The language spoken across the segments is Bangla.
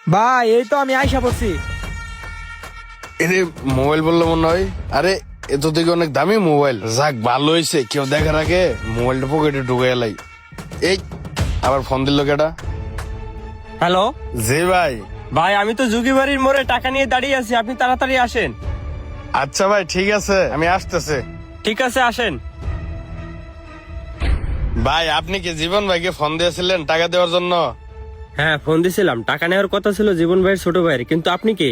ভাই এই তো আমি আইসা পড়ছি। এরে মোবাইল বললো মনে হয়। আরে এ তো দেখি অনেক দামি মোবাইল। যাক ভালো হয়েছে, কেউ দেখার আগে মোবাইলটা পকেটে ঢুকে এলাই। এই আবার ফোন দিল কেটা? হ্যালো জি ভাই। ভাই, আমি তো যুগিবাড়ির মোড়ে টাকা নিয়ে দাঁড়িয়ে আছি, আপনি তাড়াতাড়ি আসেন। আচ্ছা ভাই ঠিক আছে, আমি আসতেছে। ঠিক আছে, আসেন। ভাই আপনি কি জীবন ভাইকে ফোন দিয়েছিলেন টাকা দেওয়ার জন্য? হ্যাঁ, ফোন দিছিলাম, টাকা নেওয়ার কথা ছিল জীবন ভাইয়ের ছোট ভাইয়ের, কিন্তু আপনি কে?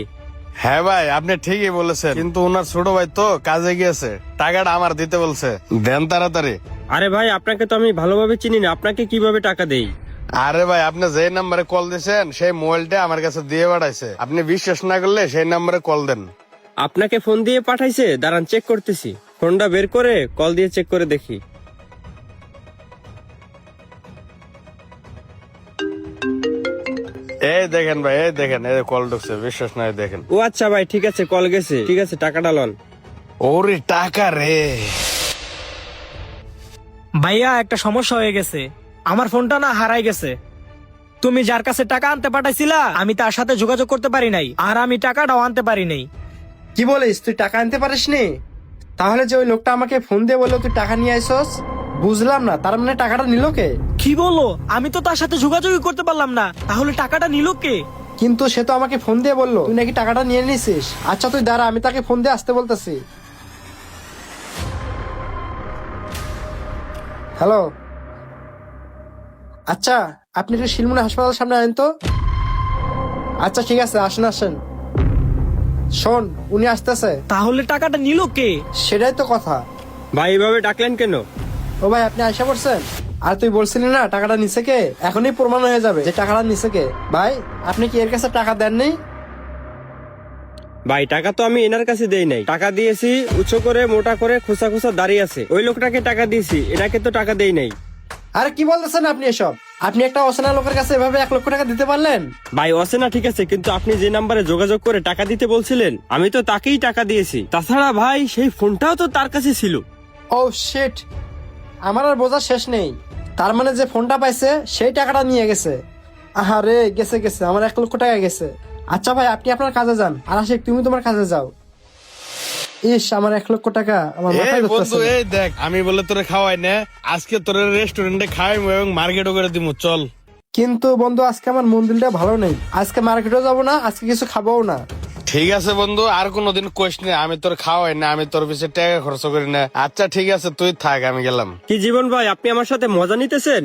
হ্যাঁ ভাই আপনি ঠিকই বলেছেন, কিন্তু ওনার ছোট ভাই তো কাজে গিয়েছে, টাকাটা আমার দিতে বলছে। দেন তাড়াতাড়ি। আরে ভাই, আপনাকে তো আমি ভালোভাবে চিনি না, আপনাকে কিভাবে টাকা দেই? আরে ভাই আপনি যে নাম্বারে কল দিয়েছেন সেই মোবাইলটা আমার কাছে দিয়ে পাঠাইছে। আপনি বিশ্বাস না করলে সেই নাম্বারে কল দেন। আপনাকে ফোন দিয়ে পাঠাইছে? দাঁড়ান, চেক করতেছি। ফোনটা বের করে কল দিয়ে চেক করে দেখি। এই দেখেন ভাই, এই দেখেন, এই কল ঢুকছে, বিশ্বাস নাই দেখেন। ও আচ্ছা ভাই, ঠিক আছে, কল গেছে। ঠিক আছে, টাকাটা লন। ওরে টাকা রে। ভাইয়া একটা সমস্যা হয়ে গেছে, আমার ফোনটা না হারাই গেছে। তুমি যার কাছে টাকা আনতে পাঠাইছিলা আমি তার সাথে যোগাযোগ করতে পারি নাই, আর আমি টাকাটাও আনতে পারি নাই। কি বলিস, তুই টাকা আনতে পারিসনি? তাহলে যে ওই লোকটা আমাকে ফোন দিয়ে বললো তুই টাকা নিয়ে আইসস, বুঝলাম না, তার মানে টাকাটা নিল কে? কি বলো? আমি তো তার সাথে যোগাযোগই করতে পারলাম না, তাহলে টাকাটা নিল কে? কিন্তু সে তো আমাকে ফোন দিয়ে বললো তুই নাকি টাকাটা নিয়ে নিছিস। আচ্ছা তুই দাঁড়া, আমি তাকে ফোন দিয়ে আসতে বলতেছি। হ্যালো, আচ্ছা আপনি একটু শিলমুনি হাসপাতালের সামনে আনেন তো। আচ্ছা ঠিক আছে, আসেন আসেন। শোন, উনি আসতেছে। তাহলে টাকাটা নিল কে? সেটাই তো কথা। ভাই এভাবে ডাকলেন কেন? ও ভাই, আপনি আশা করছেন? আর তুই বলছিলি না টাকাটা নিছে কে, এখনই প্রমাণ হয়ে যাবে যে টাকাটা নিছে কে। ভাই আপনি কি এর কাছে টাকা দেননি? ভাই, টাকা তো আমি এনার কাছে দেই নাই, টাকা দিয়েছি উঁচু করে মোটা করে খোসা খোসা দাঁড়িয়ে আছে, ওই লোকটাকে টাকা দিয়েছি, এনাকে তো টাকা দেই নাই। আরে কি বলতেছেন আপনি এসব? আপনি একটা অচেনা লোকের কাছে এভাবে 1 লক্ষ টাকা দিতে পারলেন? ভাই অচেনা ঠিক আছে, কিন্তু আপনি যে নাম্বারে যোগাযোগ করে টাকা দিতে বলছিলেন আমি তো তাকেই টাকা দিয়েছি। তাছাড়া ভাই সেই ফোনটাও তো তার কাছে ছিল। ও শিট, আমার আর বোঝা শেষ নেই। তার মানে যে ফোনটা পাইছে সেই টাকাটা নিয়ে গেছে। আরে গেছে গেছে, আমার 1 লক্ষ টাকা গেছে। আচ্ছা ভাই, আপনি আপনার কাজে যান, আর আশিক তুমি তোমার কাজে যাও। ইস, আমার 1 লক্ষ টাকা আমার মাথায় এই ধরতেছে বন্ধু, না। এই দেখ, আমি বলে তোরে খাওয়াই না, আজকে তোরে রেস্টুরেন্টে খাওয়াইমু এবং মার্কেটও করে দিমু, চল। কিন্তু বন্ধু আজকে আমার মন দিলটা ভালো নেই, আজকে মার্কেটও যাবো না, আজকে কিছু খাবোও না। ঠিক আছে বন্ধু, আর কোনোদিন কোশ নে, আমি তোর খাওয়াই না, আমি তোর পিছিয়ে টাকা খরচ করি না। আচ্ছা ঠিক আছে, তুই থাক, আমি গেলাম। কি জীবন ভাই, আপনি আমার সাথে মজা নিতেছেন?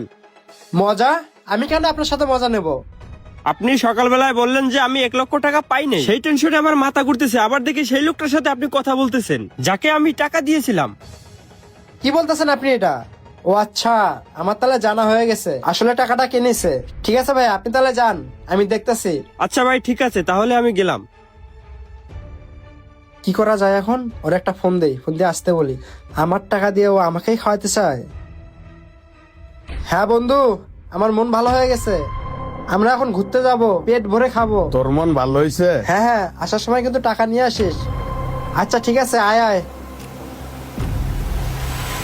মজা? আমি কেন আপনার সাথে মজা নেব? আপনি সকালবেলায় বললেন যে আমি 1 লক্ষ টাকা পাই নাই, সেই টেনশনে আমার মাথা ঘুরতেছে। আবার দেখি সেই লোকটার সাথে আপনি কথা বলতেছেন যাকে আমি টাকা দিয়েছিলাম। কি বলতেছেন আপনি এটা? ও আচ্ছা, আমার তাহলে জানা হয়ে গেছে আসলে টাকাটা কিনেছে। ঠিক আছে ভাই, আপনি তাহলে যান, আমি দেখতেছি। আচ্ছা ভাই ঠিক আছে, তাহলে আমি গেলাম। কি করা যায় এখন? ওর একটা ফোন দেই, ফোন দিয়ে আসতে বলি। আমার টাকা দিয়ে ও আমাকেই খাওয়াতে চায়। হ্যাঁ বন্ধু, আমার মন ভালো হয়ে গেছে, আমরা এখন ঘুরতে যাব, পেট ভরে খাবো। তোর মন ভালো হয়েছে? হ্যাঁ হ্যাঁ, আসার সময় কিন্তু টাকা নিয়ে আসিস। আচ্ছা ঠিক আছে, আয় আয়।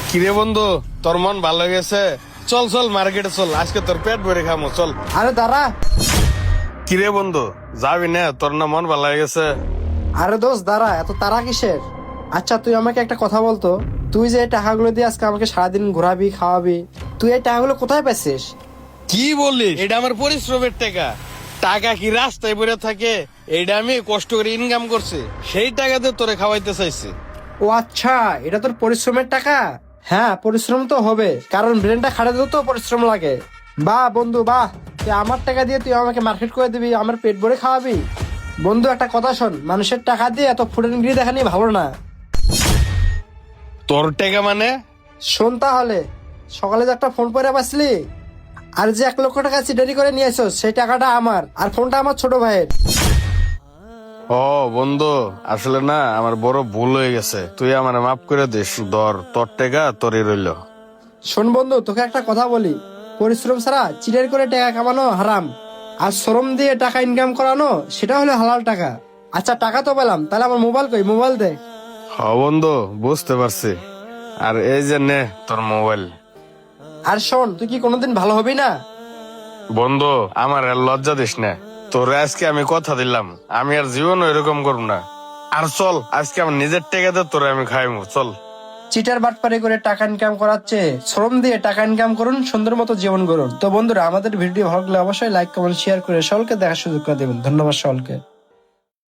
কিরে বন্ধু, তোর মন ভালো গেছে? চল চল মার্কেটে চল, আজকে তোর পেট ভরে খামো, চল। আরে দাঁড়া। কিরে বন্ধু, যাবি না? তোর না মন ভালো হয়ে গেছে? আরে দোস্ত দাঁড়া, এত তারা কিসের? আচ্ছা তুই আমাকে একটা কথা বলতো, তুই যে এই টাকাগুলো দিয়ে আজকে আমাকে সারাদিন ঘোরাবি খাওয়াবি, তুই এই টাকাগুলো কোথায় পাইছিস? কি বলিস? এটা আমার পরিশ্রমের টাকা। টাকা কি রাস্তায় পড়ে থাকে? এইটা আমি কষ্ট করে ইনকাম করছি, সেই টাকা দিয়ে তোরে খাওয়াইতে চাইছি। ও আচ্ছা, এটা তোর পরিশ্রমের টাকা? হ্যাঁ পরিশ্রম তো হবে, কারণ ব্রেনটা খাটাতেও তো পরিশ্রম লাগে। বাহ বন্ধু বাহ, তুই আমার টাকা দিয়ে তুই আমাকে মার্কেট করে দিবি, আমার পেট ভরে খাওয়াবি। বন্ধু একটা কথা শোন, মানুষের টাকা দিয়ে এত ফুটানগিরি দেখানি ভালো না। তোর টাকা মানে? শোন তাহলে, সকালে যে একটা ফোন পরে পাসলি, আর যে 1 লক্ষ টাকা চিটারি করে নিয়ে আসছ সেই টাকাটা আমার, আর ফোনটা আমার ছোট ভাইয়ের। ও বন্ধু, আসলে না আমার বড় ভুল হয়ে গেছে, তুই আমার মাফ করে দিস। ধর তোর টাকা তোরই রইল। শোন বন্ধু, তোকে একটা কথা বলি, পরিশ্রম ছাড়া চিটারি করে টাকা কামানো হারাম, আর শ্রম দিয়ে টাকা ইনকাম করানো সেটা হলো হালাল টাকা। আচ্ছা টাকা তো পেলাম, তাহলে আমার মোবাইল কই? মোবাইল দে। হ বন্ধু, বুঝতে পারছি। আর এই যে নে তোর মোবাইল। আর শোন, তুই কি কোনোদিন ভালো হবি না? বন্ধু আমার আর লজ্জা দিস না, তোরে আজকে আমি কথা দিলাম, আমি আর জীবন এরকম করব না। আর চল আজকে আমার নিজের টেকাতে তোরে আমি খাইমু, চল। চিটার বাটপারি করে টাকা ইনকাম করাচ্ছে, শ্রম দিয়ে টাকা ইনকাম করুন, সুন্দর মতো জীবন করুন। তো বন্ধুরা, আমাদের ভিডিও ভালো লাগলে অবশ্যই লাইক কমেন্ট শেয়ার করে সকলকে দেখার সুযোগ করে দেবেন। ধন্যবাদ সকলকে।